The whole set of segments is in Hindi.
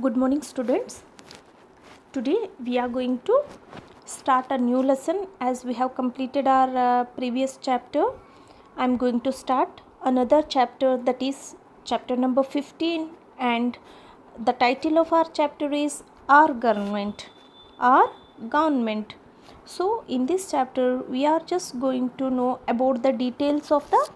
Good morning, students. Today we are going to start a new lesson as we have completed our previous chapter. I am going to start another chapter, that is chapter number 15, and the title of our chapter is Our Government. Our Government. So in this chapter we are just going to know about the details of the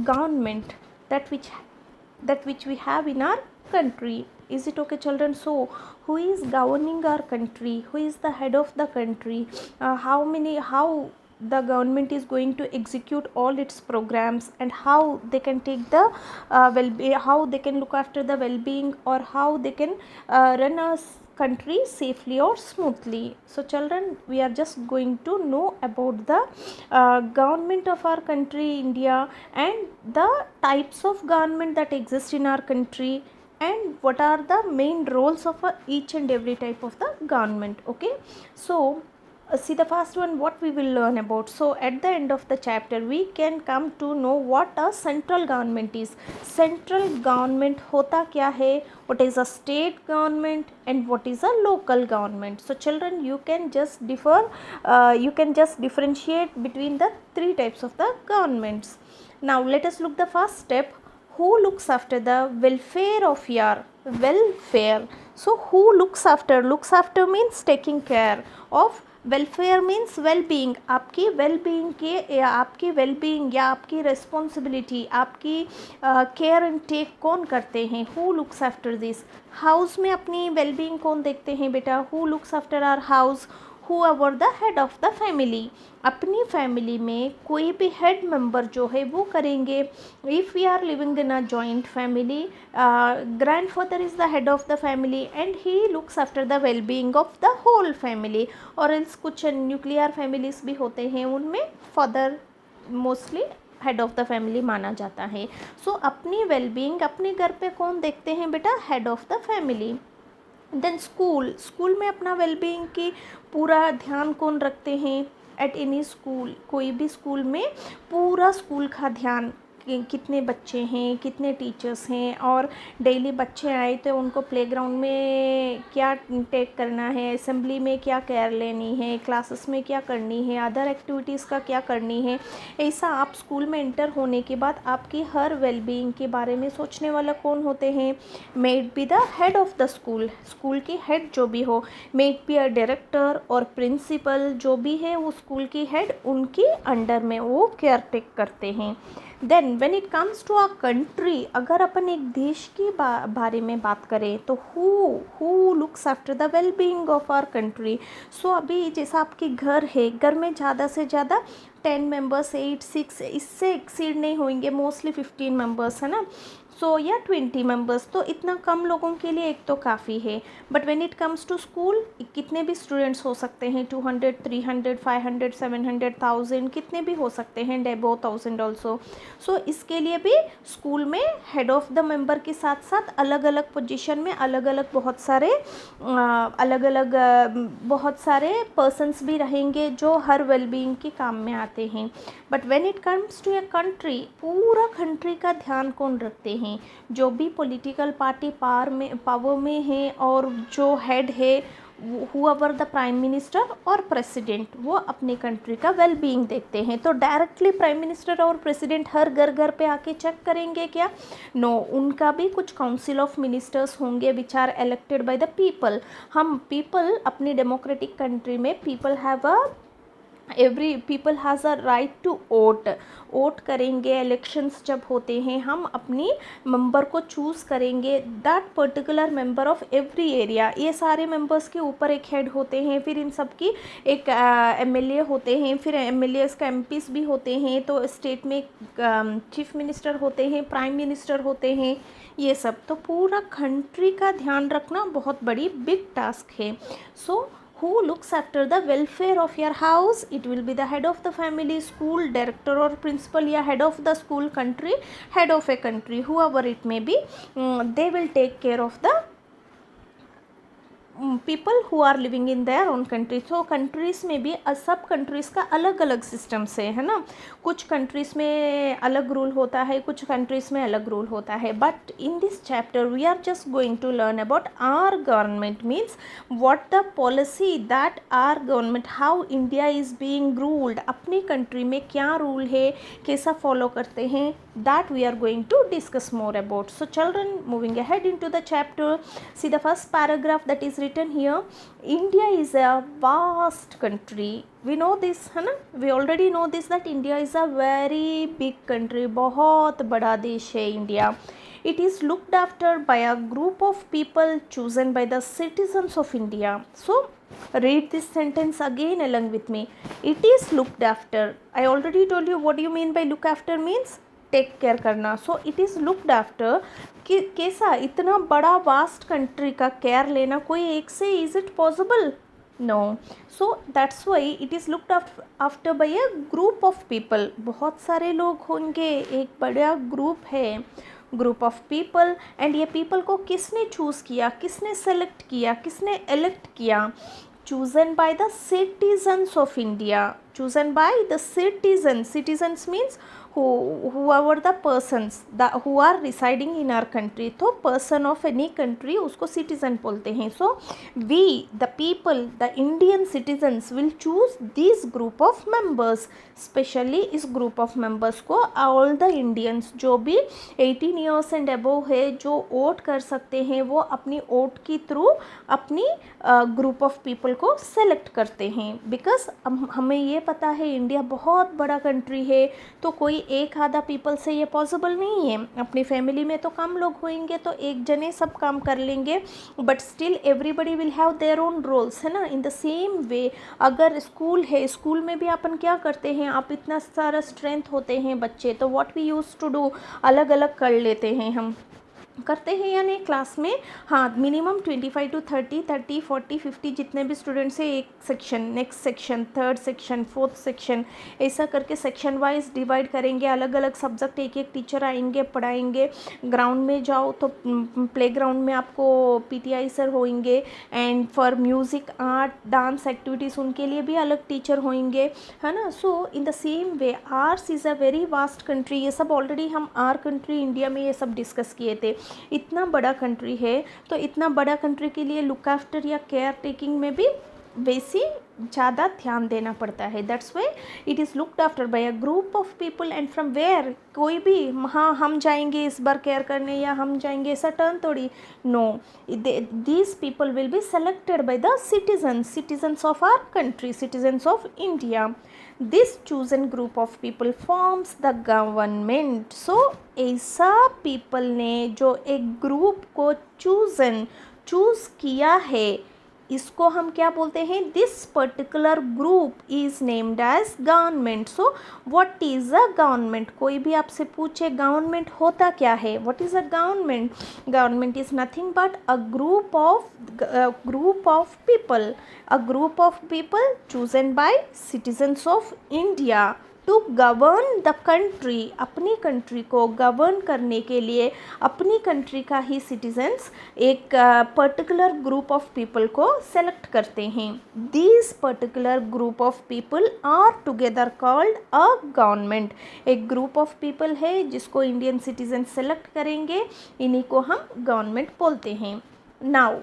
government that which we have in our country. Is it okay, children? So who is governing our country? Who is the head of the country? How the government is going to execute all its programs, and how they can take the how they can look after the well-being, or how they can run a country safely or smoothly. So children, we are just going to know about the government of our country India, and the types of government that exist in our country, and what are the main roles of each and every type of the government. Okay, so see the first one, what we will learn about. So at the end of the chapter we can come to know what a central government is. Central government hota kya hai, what is a state government, and what is a local government. So children, you can just differentiate between the three types of the governments. Now let us look the first step. Who looks after the welfare of your welfare? So who looks after means taking care of, welfare means wellbeing. आपकी वेलबींग के आपकी वेलबींग या आपकी रिस्पॉन्सिबिलिटी, आपकी केयर एंड टेक कौन करते हैं? Who looks after this. House में अपनी वेलबींग कौन देखते हैं बेटा? Who looks after our house? whoever the head of the family. अपनी फैमिली में कोई भी हेड मेंबर जो है वो करेंगे. If we are living in a joint family, grandfather is the head of the family and he looks after the well-being of the whole family. और else कुछ न्यूक्लियर फैमिलीज भी होते हैं, उनमें father mostly head of the family माना जाता है. सो अपनी वेलबींग अपने घर पे कौन देखते हैं बेटा? Head of the family. Then school में अपना वेलबींग की पूरा ध्यान कौन रखते हैं? एट एनी स्कूल, कोई भी स्कूल में पूरा स्कूल का ध्यान, कितने बच्चे हैं, कितने टीचर्स हैं, और डेली बच्चे आए तो उनको प्लेग्राउंड में क्या टेक करना है, असेंबली में क्या केयर लेनी है, क्लासेस में क्या करनी है, अदर एक्टिविटीज़ का क्या करनी है. ऐसा आप स्कूल में इंटर होने के बाद आपकी हर वेलबींग के बारे में सोचने वाला कौन होते हैं? May it be the head of the school. School की हेड जो भी हो, may it be a director और प्रिंसिपल, जो भी है वो स्कूल की हेड, उनकी अंडर में वो केयर टेक करते हैं. Then when it comes to a country, अगर अपन एक देश के बारे में बात करें तो who looks after the wellbeing of our country. So अभी जैसा आपके घर है, घर में ज़्यादा से ज़्यादा 10 मेंबर्स, 8, 6, इससे एक्सीड नहीं होंगे, मोस्टली 15 मेंबर्स है ना. सो या 20 मेंबर्स, तो इतना कम लोगों के लिए एक तो काफ़ी है. But when it comes to school, कितने भी स्टूडेंट्स हो सकते हैं, 200, 300, 500, 700, 1000, कितने भी हो सकते हैं, डेबो 1000 ऑल्सो. सो इसके लिए भी स्कूल में हेड ऑफ द मेंबर के साथ साथ अलग अलग पोजीशन में अलग अलग बहुत सारे पर्सन्स भी रहेंगे जो हर वेलबींग के काम में आते हैं. But when it comes to a country, पूरा कंट्री का ध्यान कौन रखते हैं? जो भी पॉलिटिकल पार्टी पावर में है, और जो हेड है, whoever द प्राइम मिनिस्टर और प्रेसिडेंट, वो अपने कंट्री का वेलबींग देखते हैं. तो डायरेक्टली प्राइम मिनिस्टर और प्रेसिडेंट हर घर पे आके चेक करेंगे क्या? नो, उनका भी कुछ काउंसिल ऑफ मिनिस्टर्स होंगे which are elected by the people. हम पीपल अपनी डेमोक्रेटिक कंट्री में people have a every people has a right to vote करेंगे. इलेक्शंस जब होते हैं, हम अपनी मेंबर को चूज़ करेंगे, that particular member of every area. ये सारे मेंबर्स के ऊपर एक हेड होते हैं, फिर इन सब की एक एमएलए होते हैं, फिर एमएलएस का एमपीस भी होते हैं. तो स्टेट में चीफ मिनिस्टर होते हैं, प्राइम मिनिस्टर होते हैं, ये सब. तो पूरा कंट्री का ध्यान रखना बहुत बड़ी बिग टास्क है. सो who looks after the welfare of your house? It will be the head of the family, school director or principal, या head of the school, country, head of a country, whoever it may be. They will take care of the people who are living in their own country. तो कंट्रीज़ में भी सब कंट्रीज़ का अलग अलग सिस्टम्स है ना, कुछ कंट्रीज़ में अलग रूल होता है, कुछ कंट्रीज़ में अलग रूल होता है। But in this chapter we are just going to learn about our government, means what the policy that our government, how India is being ruled, अपनी कंट्री में क्या रूल है, कैसा फॉलो करते हैं, that we are going to discuss more about. So children, moving ahead into the chapter, see the first paragraph that is written here. India is a vast country. We know this है ना, we already know this that India is a very big country, बहुत बड़ा देश है India. It is looked after by a group of people chosen by the citizens of India. So read this sentence again along with me. It is looked after. I already told you what do you mean by look after means, take care करना. So it is looked after कि कैसा, इतना बड़ा वास्ट कंट्री का केयर लेना कोई एक से, is it possible? No. So that's why it is looked after by a group of people. बहुत सारे लोग होंगे, एक बड़ा ग्रुप है, ग्रुप ऑफ पीपल. एंड ये पीपल को किसने चूज़ किया, किसने सेलेक्ट किया, किसने एलेक्ट किया? chosen by the citizens of India, chosen by the citizens. Citizens means whoever the persons who are residing in our country. तो person of any country उसको citizen बोलते हैं. So we the people, the Indian citizens will choose this group of members. Specially इस ग्रुप ऑफ मेंबर्स को ऑल द इंडियंस जो भी 18 ईयर्स एंड अबोव है, जो वोट कर सकते हैं, वो अपनी वोट के थ्रू अपनी ग्रुप ऑफ पीपल को सेलेक्ट करते हैं. बिकॉज हमें ये पता है इंडिया बहुत बड़ा कंट्री है, तो कोई एक आधा पीपल से ये पॉसिबल नहीं है. अपनी फैमिली में तो कम लोग होंगे, तो एक जने सब काम कर लेंगे, but still everybody will have their own roles, है ना. इन द सेम वे अगर स्कूल है, स्कूल में भी अपन क्या करते हैं, आप इतना सारा स्ट्रेंथ होते हैं बच्चे, तो what we use to do, अलग अलग कर लेते हैं, हम करते हैं या नहीं क्लास में. हाँ, मिनिमम 25 to 30, 30, 40, 50 जितने भी स्टूडेंट्स हैं, एक section, next section, third section, fourth section, ऐसा करके सेक्शन वाइज डिवाइड करेंगे. अलग अलग सब्जेक्ट एक एक टीचर आएंगे, पढ़ाएंगे. ग्राउंड में जाओ तो प्ले ग्राउंड में आपको PTI सर होंगे, and for music, art, dance activities उनके लिए भी अलग टीचर होंगे, है ना. So in the same way ours is a very vast country. ये सब ऑलरेडी हम आर कंट्री इंडिया में ये सब डिस्कस किए थे. इतना बड़ा कंट्री है, तो इतना बड़ा कंट्री के लिए लुक आफ्टर या केयर टेकिंग में भी वैसी ज़्यादा ध्यान देना पड़ता है. That's why it is looked after by a group of people. And from where, कोई भी हाँ हम जाएंगे इस बार केयर करने या हम जाएंगे, ऐसा टर्न थोड़ी. No, these people will be selected by the citizens of our country, citizens of India. This chosen group of people forms the government. So ऐसा people ने जो एक ग्रुप को चूज़ किया है, इसको हम क्या बोलते हैं, this particular group is named as government. So what is a government? कोई भी आपसे पूछे गवर्नमेंट होता क्या है, what is a government? Government is nothing but a group of people, a group of people chosen by citizens of India to govern the country. अपनी कंट्री को गवर्न करने के लिए अपनी कंट्री का ही सिटीजन्स एक पर्टिकुलर ग्रुप ऑफ पीपल को सेलेक्ट करते हैं. These particular group of people are together called a government. एक ग्रुप ऑफ पीपल है जिसको इंडियन सिटीजन सेलेक्ट करेंगे, इन्हीं को हम गवर्नमेंट बोलते हैं. Now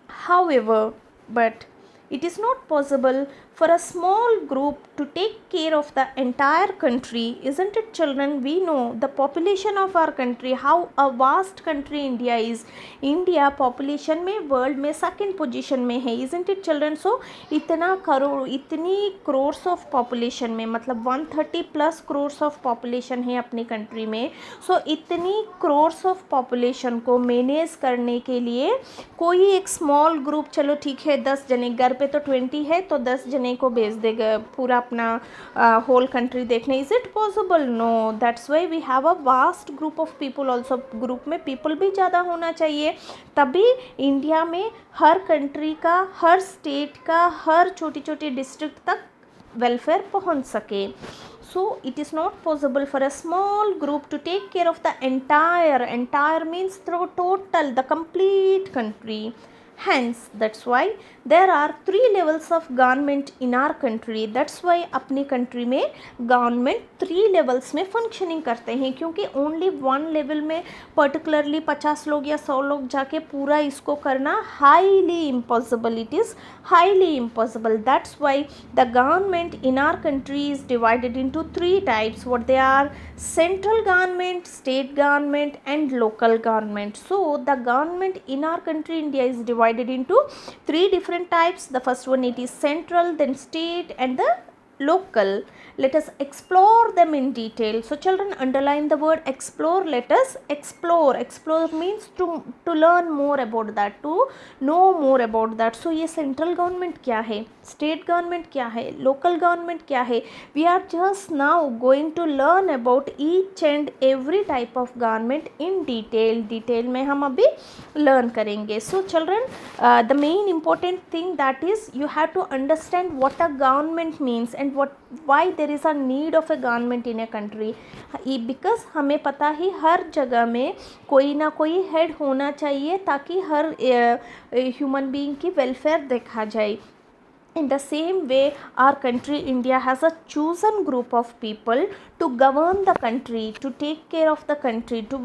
however, but it is not possible for a small group to take care of the entire country, isn't it children? We know the population of our country, how a vast country India is. India population में world में second position में है, isn't it children? So इतना करोड़, इतनी crores of population में, मतलब 130 plus crores of population है अपनी country में. So इतनी crores of population को manage करने के लिए कोई एक small group, चलो ठीक है 10 जने, घर पे तो 20 है तो 10 जने को भेज देगा पूरा अपना होल कंट्री देखने. Is it possible? No. That's why we have a vast group of people also. Group में पीपल भी ज़्यादा होना चाहिए, तभी इंडिया में हर कंट्री का, हर स्टेट का, हर छोटी छोटी डिस्ट्रिक्ट तक वेलफेयर पहुंच सके. So it is not possible for a small group to take care of the entire means through total, the complete country. Hence, that's why there are 3 levels of government in our country. That's why अपनी country में government 3 levels में functioning करते हैं, क्योंकि only one level में particularly 50 लोग या 100 लोग जाके पूरा इसको करना highly impossible. It is highly impossible. That's why the government in our country is divided into 3 types. What they are? Central government, state government and local government. So the government in our country India is divided into 3 different types. The first one, it is central, then state and the local. Let us explore them in detail. So children, underline the word explore. Let us explore. Explore means to learn more about that, to know more about that. So ये central government क्या है, state government क्या है, local government क्या है, we are just now going to learn about each and every type of government in detail. Detail में हम अभी learn करेंगे. So children, the main important thing that is you have to understand what a government means and why there is a need of a government in a country. Because हमें पता ही हर जगह में कोई ना कोई हेड होना चाहिए ताकि हर ह्यूमन बीइंग की वेलफेयर देखा जाए. In the same way, our country India has a chosen group of people to govern the country, to take care of the country, to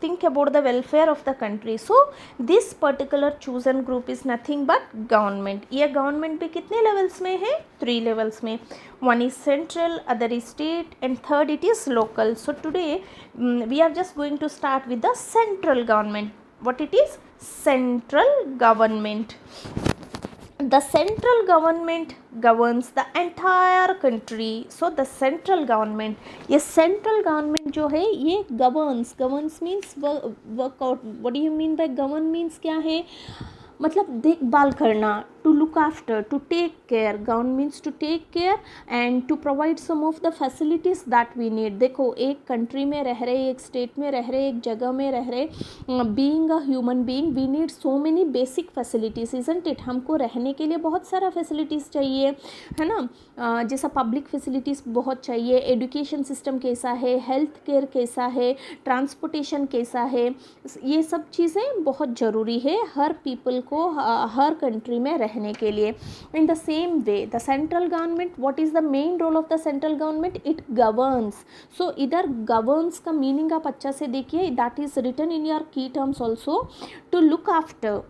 think about the welfare of the country. So this particular chosen group is nothing but government. ये government भी कितने levels में है? 3 levels में. One is central, other is state and third it is local. So today we are just going to start with the central government. What it is? Central government. The central government governs the entire country. So the central government, ये central government जो है ये governs means work out. What do you mean by govern means क्या है? मतलब देखभाल करना, to look after, to take care. Govern means to take care and to provide some of the facilities that we need. देखो एक कंट्री में रह रहे, एक स्टेट में रह रहे, एक जगह में रह रहे, being a human being we need so many basic facilities, isn't it? हमको रहने के लिए बहुत सारा facilities चाहिए, है ना. जैसा पब्लिक फैसिलिटीज़ बहुत चाहिए, एजुकेशन सिस्टम कैसा है, हेल्थ केयर कैसा है, ट्रांसपोर्टेशन कैसा है, ये सब चीज़ें बहुत ज़रूरी है हर पीपल को हर कंट्री में रहने के लिए. In the same way the central government, what is the main role of the central government? It governs. So इधर गवर्न्स का मीनिंग आप अच्छा से देखिए, that is written in your key terms also. To look after,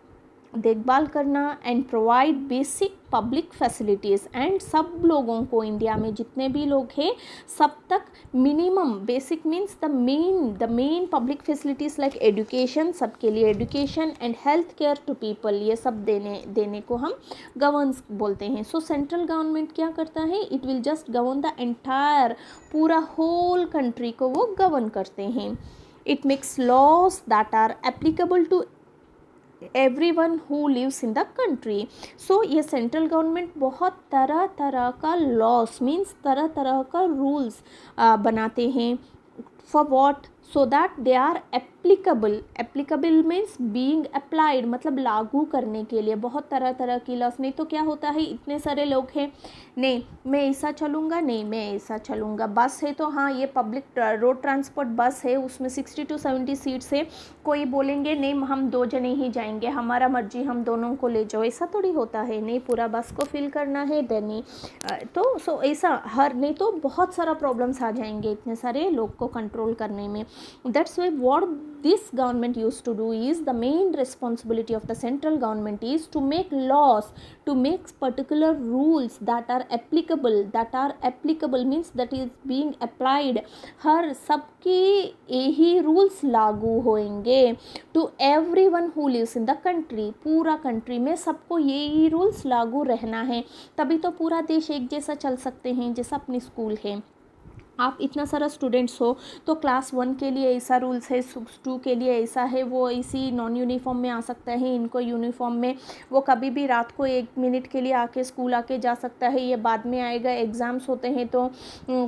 देखभाल करना, and provide basic public facilities. And सब लोगों को इंडिया में जितने भी लोग हैं सब तक minimum basic means the main public facilities like education, सबके लिए education and health care to people, ये सब देने को हम गवर्नेंस बोलते हैं. सो सेंट्रल गवर्नमेंट क्या करता है? It will just govern the entire, पूरा होल कंट्री को वो गवर्न करते हैं. It makes laws that are applicable to everyone who lives in the country. So ये सेंट्रल गवर्नमेंट बहुत तरह तरह का लॉस मीन्स तरह तरह का रूल्स बनाते हैं. For what? So that they are applicable means being applied, मतलब लागू करने के लिए बहुत तरह तरह की लॉस. नहीं तो क्या होता है, इतने सारे लोग हैं, नहीं मैं ऐसा चलूँगा, नहीं मैं ऐसा चलूँगा. बस है तो हाँ ये पब्लिक रोड ट्रांसपोर्ट बस है, उसमें 60 to 70 सीट्स है, कोई बोलेंगे नहीं हम 2 जने ही जाएंगे, हमारा मर्जी, हम दोनों को ले जाओ. ऐसा थोड़ी होता है, नहीं पूरा बस को फिल करना है देनी. तो सो ऐसा हर, नहीं तो बहुत सारा प्रॉब्लम्स आ जाएंगे इतने सारे लोग को कंट्रोल करने में. That's why what this government used to do is, the main responsibility of the central government is to make laws, to make particular rules that are applicable means that is being applied. हर सबके यही रूल्स लागू होंगे to everyone who lives in the country. पूरा कंट्री में सबको यही रूल्स लागू रहना है, तभी तो पूरा देश एक जैसा चल सकते हैं. जैसा अपनी स्कूल है, आप इतना सारा स्टूडेंट्स हो तो क्लास 1 के लिए ऐसा रूल्स है, 2 के लिए ऐसा है, वो इसी नॉन यूनिफॉर्म में आ सकता है, इनको यूनिफॉर्म में, वो कभी भी रात को 1 मिनट के लिए आके स्कूल आके जा सकता है, ये बाद में आएगा. एग्ज़ाम्स होते हैं तो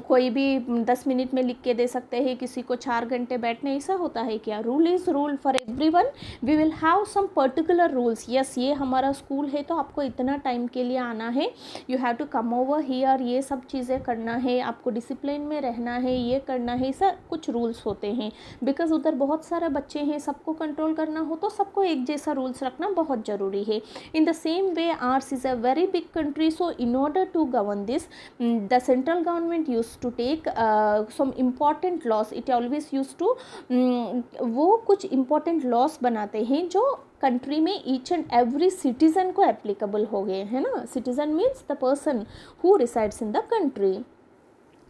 कोई भी 10 मिनट में लिख के दे सकते हैं, किसी को 4 घंटे बैठने, ऐसा होता है क्या? Rule is rule for everyone. We will have some particular rules. Yes ये हमारा स्कूल है तो आपको इतना टाइम के लिए आना है, you have to come over here, ये सब चीज़ें करना है, आपको डिसिप्लिन में में रहना है, ये करना है, ऐसा कुछ रूल्स होते हैं। बिकॉज उधर बहुत सारे बच्चे हैं, सबको कंट्रोल करना हो तो सबको एक जैसा रूल्स रखना बहुत ज़रूरी है। In the same way ours is a very big country, so in order to govern this the central government use to take some important laws. It always use to वो कुछ इम्पॉर्टेंट लॉस बनाते हैं जो कंट्री में ईच एंड एवरी सिटीज़न को एप्लीकेबल हो गए, है ना। Citizen means the person who resides in the country.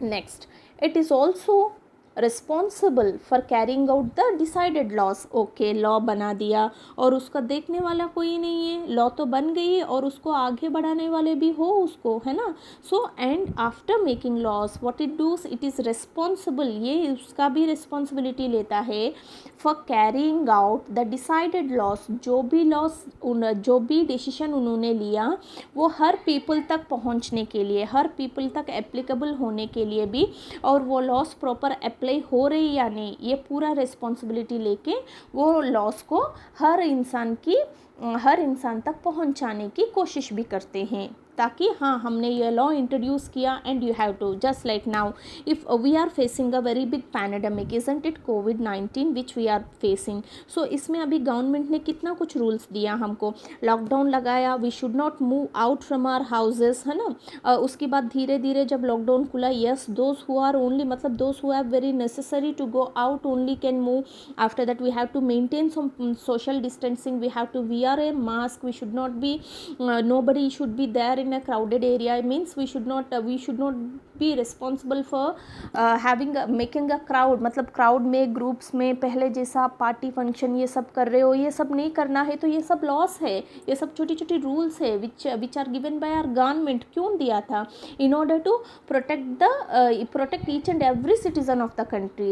Next, it is also responsible for carrying out the decided loss. Okay, law बना दिया और उसका देखने वाला कोई नहीं है, लॉ तो बन गई है और उसको आगे बढ़ाने वाले भी हो उसको, है ना। So and after making laws what it does, it is responsible, ये उसका भी रिस्पॉन्सिबिलिटी लेता है for carrying out the decided laws. जो भी डिसीजन उन्होंने लिया वो हर पीपल तक पहुंचने के लिए, हर पीपल तक एप्लीकेबल होने के लिए भी, और वो लॉस प्रॉपर अप्लाई हो रही या नहीं, ये पूरा रिस्पॉन्सिबिलिटी लेके वो लॉस को हर इंसान तक पहुंचाने की कोशिश भी करते हैं, ताकि हाँ हमने ये लॉ इंट्रोड्यूस किया and you have to, just like now if we are facing a very big pandemic, isn't it कोविड-19 which we are facing. So इसमें अभी गवर्नमेंट ने कितना कुछ रूल्स दिया हमको, लॉकडाउन लगाया, we should not move out from our houses, है ना। उसके बाद धीरे धीरे जब लॉकडाउन खुला, yes those who are only, मतलब those who have very necessary to go out only can move. After that we have to maintain some social distancing, we have to wear a mask, we should not be nobody should be there in a crowded area. It means we should not be responsible for making a crowd, मतलब crowd में ग्रुप्स में पहले जैसा पार्टी फंक्शन ये सब कर रहे हो, ये सब नहीं करना है। तो ये सब लॉस है, ये सब छोटी छोटी रूल्स है which are given by our government. क्यों दिया था? In order to protect each and every citizen of the country.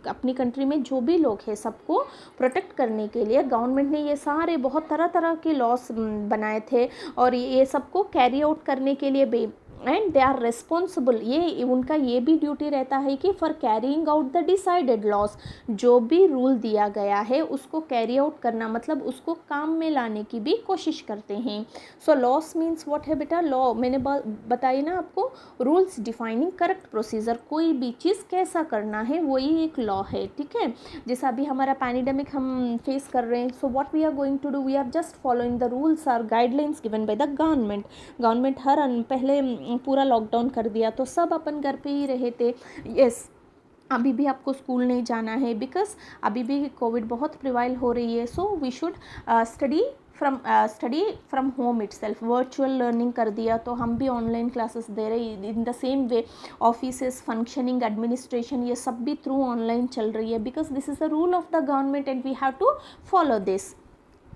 अपनी कंट्री में जो भी लोग हैं सबको प्रोटेक्ट करने के लिए गवर्नमेंट ने ये सारे बहुत तरह तरह के लॉस बनाए थे, और ये सबको कैरी आउट करने के लिए भी एंड दे आर रिस्पॉन्सिबल, ये उनका ये भी ड्यूटी रहता है कि for carrying out the decided laws, जो भी रूल दिया गया है उसको कैरी आउट करना, मतलब उसको काम में लाने की भी कोशिश करते हैं। सो लॉस मीन्स व्हाट है बेटा? लॉ मैंने बताई ना आपको, रूल्स डिफाइनिंग करेक्ट प्रोसीजर, कोई भी चीज़ कैसा करना है वही एक लॉ है, ठीक है। जैसा अभी हमारा पैंडेमिक हम फेस कर रहे हैं, so what we are going to do, we are just following the rules or guidelines given by the government. पहले पूरा लॉकडाउन कर दिया तो सब अपन घर पे ही रहे थे। यस, अभी भी आपको स्कूल नहीं जाना है बिकॉज अभी भी कोविड बहुत प्रिवाइल हो रही है। So we should study from home itself. Virtual learning कर दिया तो हम भी ऑनलाइन क्लासेस दे रहे। In the same way offices, functioning, administration, ये सब भी थ्रू ऑनलाइन चल रही है because this is the rule of the government and we have to follow this.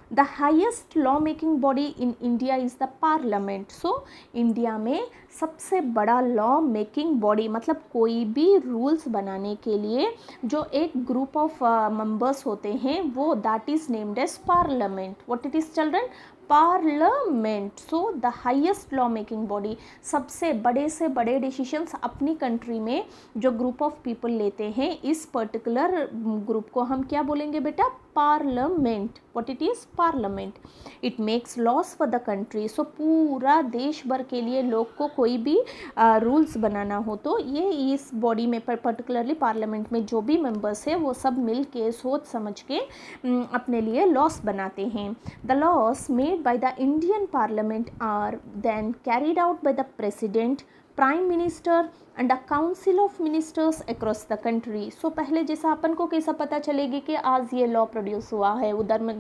The highest law making body in India is the parliament. So India में सबसे बड़ा लॉ मेकिंग बॉडी, मतलब कोई भी रूल्स बनाने के लिए जो एक ग्रुप ऑफ मेंबर्स होते हैं वो that is named as parliament. What it is children? Parliament. So the highest law making body, सबसे बड़े से बड़े डिसीशंस अपनी कंट्री में जो ग्रुप ऑफ पीपल लेते हैं, इस पर्टिकुलर ग्रुप को हम क्या बोलेंगे बेटा? Parliament. What it is? Parliament. It makes laws for the country. So पूरा देश भर के लिए लोग को कोई भी रूल्स बनाना हो तो ये इस बॉडी में, पर्टिकुलरली पार्लियामेंट में जो भी मेंबर्स है वो सब मिल के सोच समझ के अपने लिए लॉस बनाते हैं. The loss made by the Indian Parliament are then carried out by the President, Prime Minister and a council of ministers across the country. So पहले जैसा अपन को कैसा पता चलेगी कि आज ये लॉ प्रोड्यूस हुआ है, उधर में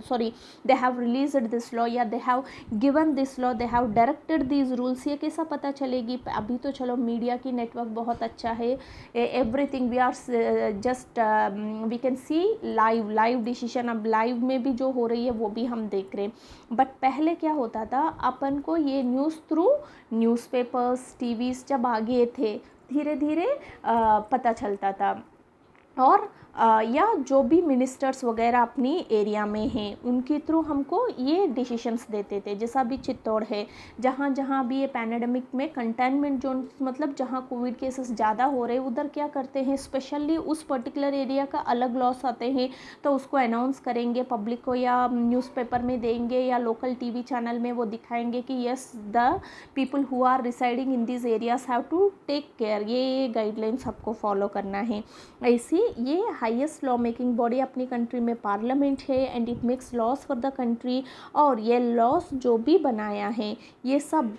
they have released this law या they have given this law, they have directed this rules, ये कैसा पता चलेगी? अभी तो चलो मीडिया की नेटवर्क बहुत अच्छा है, everything we are just we can see live decision. अब लाइव में भी जो हो रही है वो भी हम देख रहे हैं. बट पहले क्या होता था, अपन को ये न्यूज़ थ्रू न्यूज़पेपर्स, टीवीज़ जब आ गए थे धीरे धीरे पता चलता था. और या जो भी मिनिस्टर्स वगैरह अपनी एरिया में हैं उनके थ्रू हमको ये डिसीशंस देते थे। जैसा अभी चित्तौड़ है, जहाँ जहाँ भी ये पैंडेमिक में कंटेनमेंट जोन, मतलब जहाँ कोविड केसेस ज़्यादा हो रहे हैं उधर क्या करते हैं, स्पेशली उस पर्टिकुलर एरिया का अलग लॉस आते हैं तो उसको अनाउंस करेंगे पब्लिक को, या न्यूज़पेपर में देंगे या लोकल टीवी चैनल में वो दिखाएंगे कि yes the people who are residing in this areas have to take care, ये गाइडलाइंस आपको फॉलो करना है। ऐसी ये हाईएस्ट लॉ मेकिंग बॉडी अपनी कंट्री में पार्लियामेंट है and it makes laws for the country. और ये लॉस जो भी बनाया है ये सब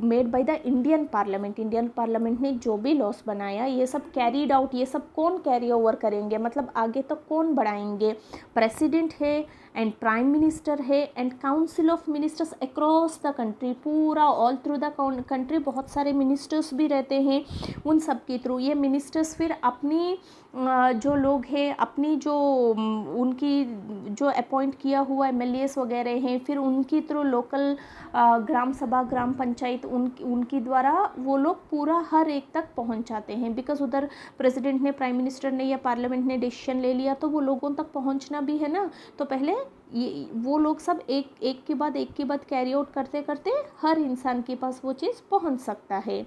made by the Indian parliament. Indian parliament ने जो भी लॉस बनाया ये सब कैरीड आउट, ये सब कौन कैरी ओवर करेंगे, मतलब आगे तक कौन बढ़ाएंगे, प्रेसिडेंट है एंड प्राइम मिनिस्टर है and council of ministers across the country, पूरा ऑल थ्रू द कंट्री बहुत सारे मिनिस्टर्स भी रहते हैं, उन सब के थ्रू ये मिनिस्टर्स फिर अपनी जो लोग हैं अपनी जो उनकी जो अपॉइंट किया हुआ एमएलएस वगैरह हैं फिर उनकी थ्रू लोकल ग्राम सभा ग्राम पंचायत उनकी द्वारा वो लोग पूरा हर एक तक पहुंच जाते हैं। बिकॉज उधर प्रेसिडेंट ने, प्राइम मिनिस्टर ने या पार्लियामेंट ने डिसीजन ले लिया तो वो लोगों तक पहुंचना भी है ना, तो पहले ये वो लोग सब एक के बाद कैरी आउट करते करते हर इंसान के पास वो चीज़ पहुंच सकता है।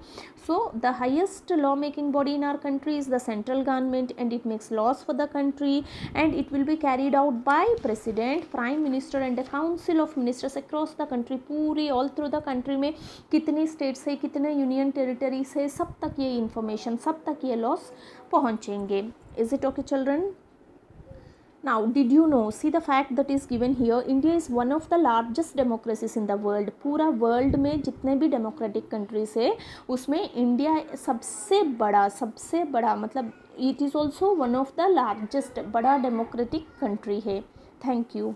So the highest law making body in our country is the central government and it makes laws for the country and it will be carried out by president, prime minister and the council of ministers across the country. पूरी ऑल थ्रू द कंट्री में कितनी स्टेट्स है, कितने यूनियन टेरिटरीज है, सब तक ये इंफॉर्मेशन, सब तक ये लॉस पहुँचेंगे। Is it okay children? Now, did you know, see the fact that is given here, India is one of the largest democracies in the world. पूरा वर्ल्ड में जितने भी डेमोक्रेटिक कंट्रीज है उसमें इंडिया सबसे बड़ा मतलब it is also one of the largest बड़ा डेमोक्रेटिक कंट्री है। Thank you.